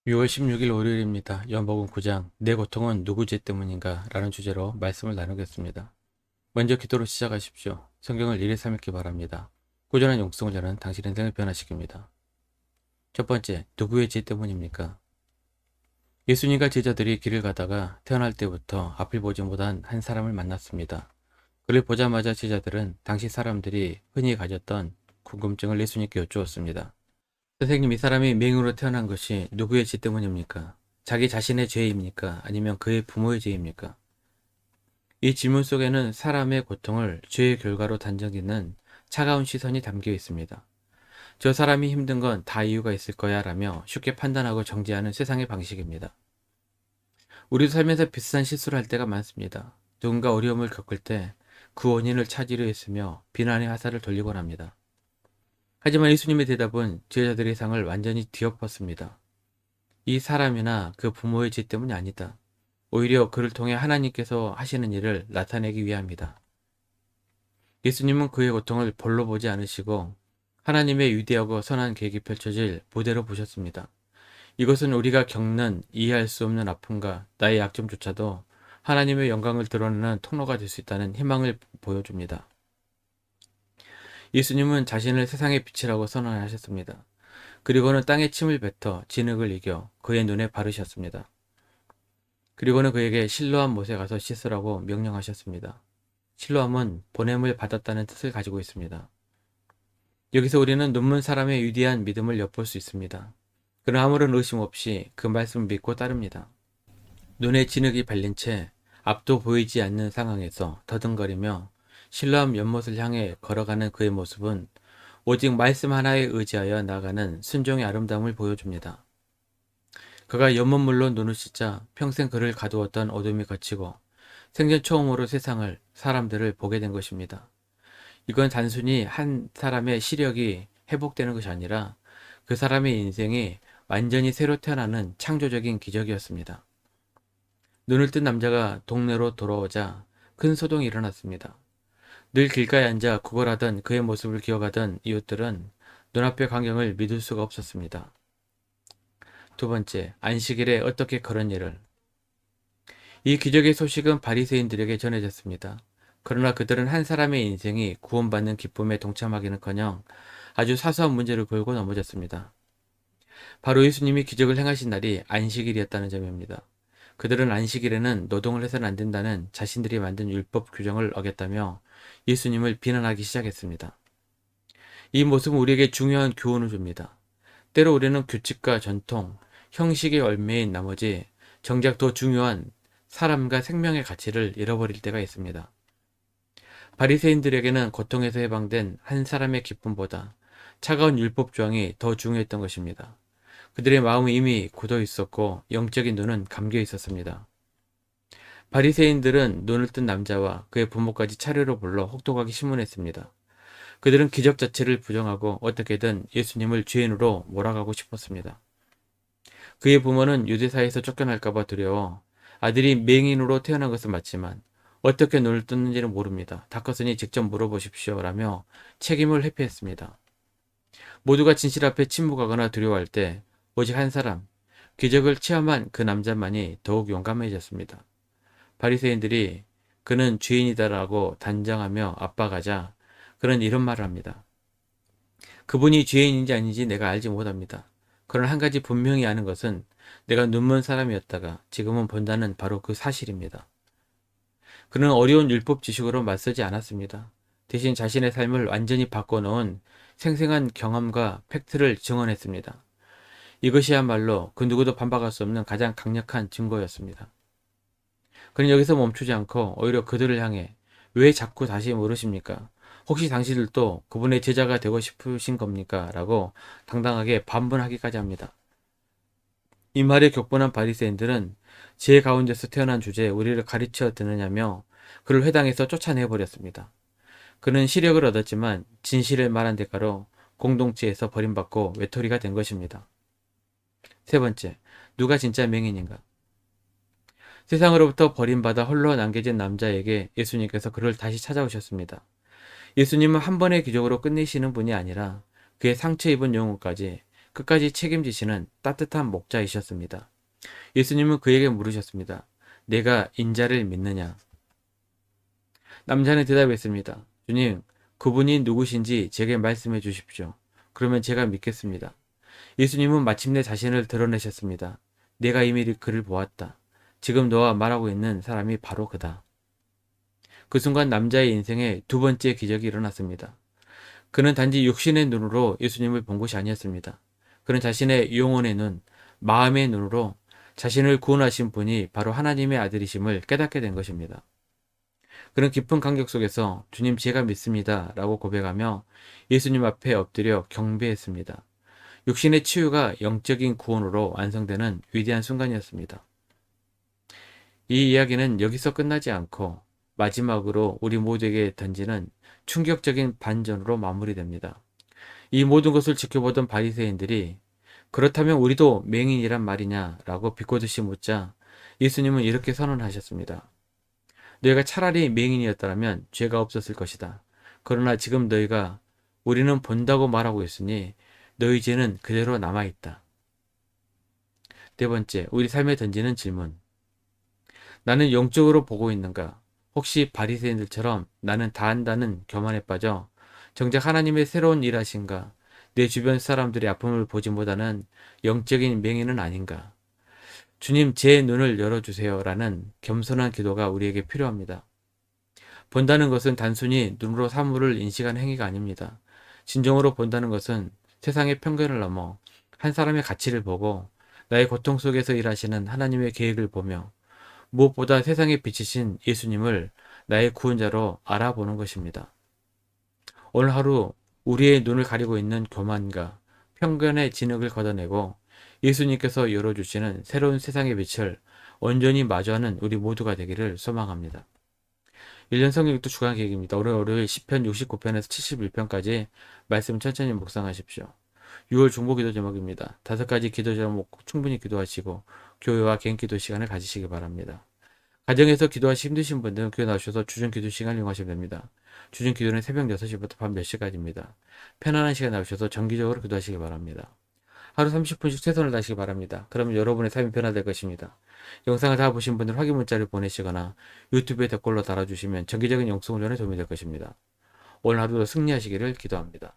6월 16일 월요일입니다. 요한복음 9장 내 고통은 누구 죄 때문인가? 라는 주제로 말씀을 나누겠습니다. 먼저 기도로 시작하십시오. 성경을 일에 삼읽기 바랍니다. 꾸준한 용성을 저는 당신 인생을 변화시킵니다. 첫 번째, 누구의 죄 때문입니까? 예수님과 제자들이 길을 가다가 태어날 때부터 앞을 보지 못한 한 사람을 만났습니다. 그를 보자마자 제자들은 당시 사람들이 흔히 가졌던 궁금증을 예수님께 여쭈었습니다. 선생님, 이 사람이 맹인으로 태어난 것이 누구의 죄 때문입니까? 자기 자신의 죄입니까? 아니면 그의 부모의 죄입니까? 이 질문 속에는 사람의 고통을 죄의 결과로 단정짓는 차가운 시선이 담겨 있습니다. 저 사람이 힘든 건 다 이유가 있을 거야 라며 쉽게 판단하고 정죄하는 세상의 방식입니다. 우리도 살면서 비슷한 실수를 할 때가 많습니다. 누군가 어려움을 겪을 때 그 원인을 찾으려 했으며 비난의 화살을 돌리곤 합니다. 하지만 예수님의 대답은 제자들의 상을 완전히 뒤엎었습니다. 이 사람이나 그 부모의 죄 때문이 아니다. 오히려 그를 통해 하나님께서 하시는 일을 나타내기 위함이다. 예수님은 그의 고통을 볼로 보지 않으시고 하나님의 위대하고 선한 계획이 펼쳐질 무대로 보셨습니다. 이것은 우리가 겪는 이해할 수 없는 아픔과 나의 약점조차도 하나님의 영광을 드러내는 통로가 될 수 있다는 희망을 보여줍니다. 예수님은 자신을 세상의 빛이라고 선언하셨습니다. 그리고는 땅에 침을 뱉어 진흙을 이겨 그의 눈에 바르셨습니다. 그리고는 그에게 실로암 못에 가서 씻으라고 명령하셨습니다. 실로암은 보냄을 받았다는 뜻을 가지고 있습니다. 여기서 우리는 눈먼 사람의 위대한 믿음을 엿볼 수 있습니다. 그는 아무런 의심 없이 그 말씀을 믿고 따릅니다. 눈에 진흙이 발린 채 앞도 보이지 않는 상황에서 더듬거리며 실로암 연못을 향해 걸어가는 그의 모습은 오직 말씀 하나에 의지하여 나아가는 순종의 아름다움을 보여줍니다. 그가 연못물로 눈을 씻자 평생 그를 가두었던 어둠이 걷히고 생전 처음으로 세상을, 사람들을 보게 된 것입니다. 이건 단순히 한 사람의 시력이 회복되는 것이 아니라 그 사람의 인생이 완전히 새로 태어나는 창조적인 기적이었습니다. 눈을 뜬 남자가 동네로 돌아오자 큰 소동이 일어났습니다. 늘 길가에 앉아 구걸하던 그의 모습을 기억하던 이웃들은 눈앞의 광경을 믿을 수가 없었습니다. 두 번째, 안식일에 어떻게 그런 일을? 이 기적의 소식은 바리새인들에게 전해졌습니다. 그러나 그들은 한 사람의 인생이 구원받는 기쁨에 동참하기는커녕 아주 사소한 문제를 걸고 넘어졌습니다. 바로 예수님이 기적을 행하신 날이 안식일이었다는 점입니다. 그들은 안식일에는 노동을 해서는 안 된다는 자신들이 만든 율법 규정을 어겼다며 예수님을 비난하기 시작했습니다. 이 모습은 우리에게 중요한 교훈을 줍니다. 때로 우리는 규칙과 전통, 형식의 얽매인 나머지 정작 더 중요한 사람과 생명의 가치를 잃어버릴 때가 있습니다. 바리새인들에게는 고통에서 해방된 한 사람의 기쁨보다 차가운 율법 조항이 더 중요했던 것입니다. 그들의 마음은 이미 굳어 있었고 영적인 눈은 감겨 있었습니다. 바리새인들은 눈을 뜬 남자와 그의 부모까지 차례로 불러 혹독하게 신문했습니다. 그들은 기적 자체를 부정하고 어떻게든 예수님을 죄인으로 몰아가고 싶었습니다. 그의 부모는 유대사에서 쫓겨날까봐 두려워 아들이 맹인으로 태어난 것은 맞지만 어떻게 눈을 떴는지는 모릅니다. 닦았으니 직접 물어보십시오. 라며 책임을 회피했습니다. 모두가 진실 앞에 침묵하거나 두려워할 때 오직 한 사람, 기적을 체험한 그 남자만이 더욱 용감해졌습니다. 바리새인들이 그는 죄인이다라고 단정하며 압박하자 그는 이런 말을 합니다. 그분이 죄인인지 아닌지 내가 알지 못합니다. 그러나 한 가지 분명히 아는 것은 내가 눈먼 사람이었다가 지금은 본다는 바로 그 사실입니다. 그는 어려운 율법 지식으로 맞서지 않았습니다. 대신 자신의 삶을 완전히 바꿔놓은 생생한 경험과 팩트를 증언했습니다. 이것이야말로 그 누구도 반박할 수 없는 가장 강력한 증거였습니다. 그는 여기서 멈추지 않고 오히려 그들을 향해 왜 자꾸 다시 물으십니까? 혹시 당신들도 그분의 제자가 되고 싶으신 겁니까? 라고 당당하게 반문하기까지 합니다. 이 말에 격분한 바리새인들은 제 가운데서 태어난 주제에 우리를 가르쳐 드느냐며 그를 회당에서 쫓아내버렸습니다. 그는 시력을 얻었지만 진실을 말한 대가로 공동체에서 버림받고 외톨이가 된 것입니다. 세 번째, 누가 진짜 맹인인가? 세상으로부터 버림받아 홀로 남겨진 남자에게 예수님께서 그를 다시 찾아오셨습니다. 예수님은 한 번의 기적으로 끝내시는 분이 아니라 그의 상처 입은 영혼까지 끝까지 책임지시는 따뜻한 목자이셨습니다. 예수님은 그에게 물으셨습니다. 내가 인자를 믿느냐? 남자는 대답했습니다. 주님, 그분이 누구신지 제게 말씀해 주십시오. 그러면 제가 믿겠습니다. 예수님은 마침내 자신을 드러내셨습니다. 내가 이미 그를 보았다. 지금 너와 말하고 있는 사람이 바로 그다. 그 순간 남자의 인생에 두 번째 기적이 일어났습니다. 그는 단지 육신의 눈으로 예수님을 본 것이 아니었습니다. 그는 자신의 영혼의 눈, 마음의 눈으로 자신을 구원하신 분이 바로 하나님의 아들이심을 깨닫게 된 것입니다. 그는 깊은 감격 속에서 주님 제가 믿습니다 라고 고백하며 예수님 앞에 엎드려 경배했습니다. 육신의 치유가 영적인 구원으로 완성되는 위대한 순간이었습니다. 이 이야기는 여기서 끝나지 않고 마지막으로 우리 모두에게 던지는 충격적인 반전으로 마무리됩니다. 이 모든 것을 지켜보던 바리새인들이 그렇다면 우리도 맹인이란 말이냐 라고 비꼬듯이 묻자 예수님은 이렇게 선언하셨습니다. 너희가 차라리 맹인이었다면 죄가 없었을 것이다. 그러나 지금 너희가 우리는 본다고 말하고 있으니 너희 죄는 그대로 남아있다. 네 번째, 우리 삶에 던지는 질문. 나는 영적으로 보고 있는가? 혹시 바리새인들처럼 나는 다 안다는 교만에 빠져 정작 하나님의 새로운 일하신가? 내 주변 사람들의 아픔을 보지 못하는 영적인 맹인은 아닌가? 주님 제 눈을 열어주세요 라는 겸손한 기도가 우리에게 필요합니다. 본다는 것은 단순히 눈으로 사물을 인식하는 행위가 아닙니다. 진정으로 본다는 것은 세상의 편견을 넘어 한 사람의 가치를 보고 나의 고통 속에서 일하시는 하나님의 계획을 보며 무엇보다 세상에 비치신 예수님을 나의 구원자로 알아보는 것입니다. 오늘 하루 우리의 눈을 가리고 있는 교만과 편견의 진흙을 걷어내고 예수님께서 열어주시는 새로운 세상의 빛을 온전히 마주하는 우리 모두가 되기를 소망합니다. 1년 성경읽기 주간 계획입니다. 오늘 월요일 10편 69편에서 71편까지 말씀 천천히 묵상하십시오. 6월 중보기도 제목입니다. 5가지 기도 제목 충분히 기도하시고 교회와 개인 기도 시간을 가지시기 바랍니다. 가정에서 기도하시 힘드신 분들은 교회 나오셔서 주중 기도 시간 이용하시면 됩니다. 주중 기도는 새벽 6시부터 밤 10시까지입니다. 편안한 시간 나오셔서 정기적으로 기도하시기 바랍니다. 하루 30분씩 최선을 다하시기 바랍니다. 그러면 여러분의 삶이 변화될 것입니다. 영상을 다 보신 분들 확인 문자를 보내시거나 유튜브에 댓글로 달아주시면 정기적인 영성 훈련에 도움이 될 것입니다. 오늘 하루도 승리하시기를 기도합니다.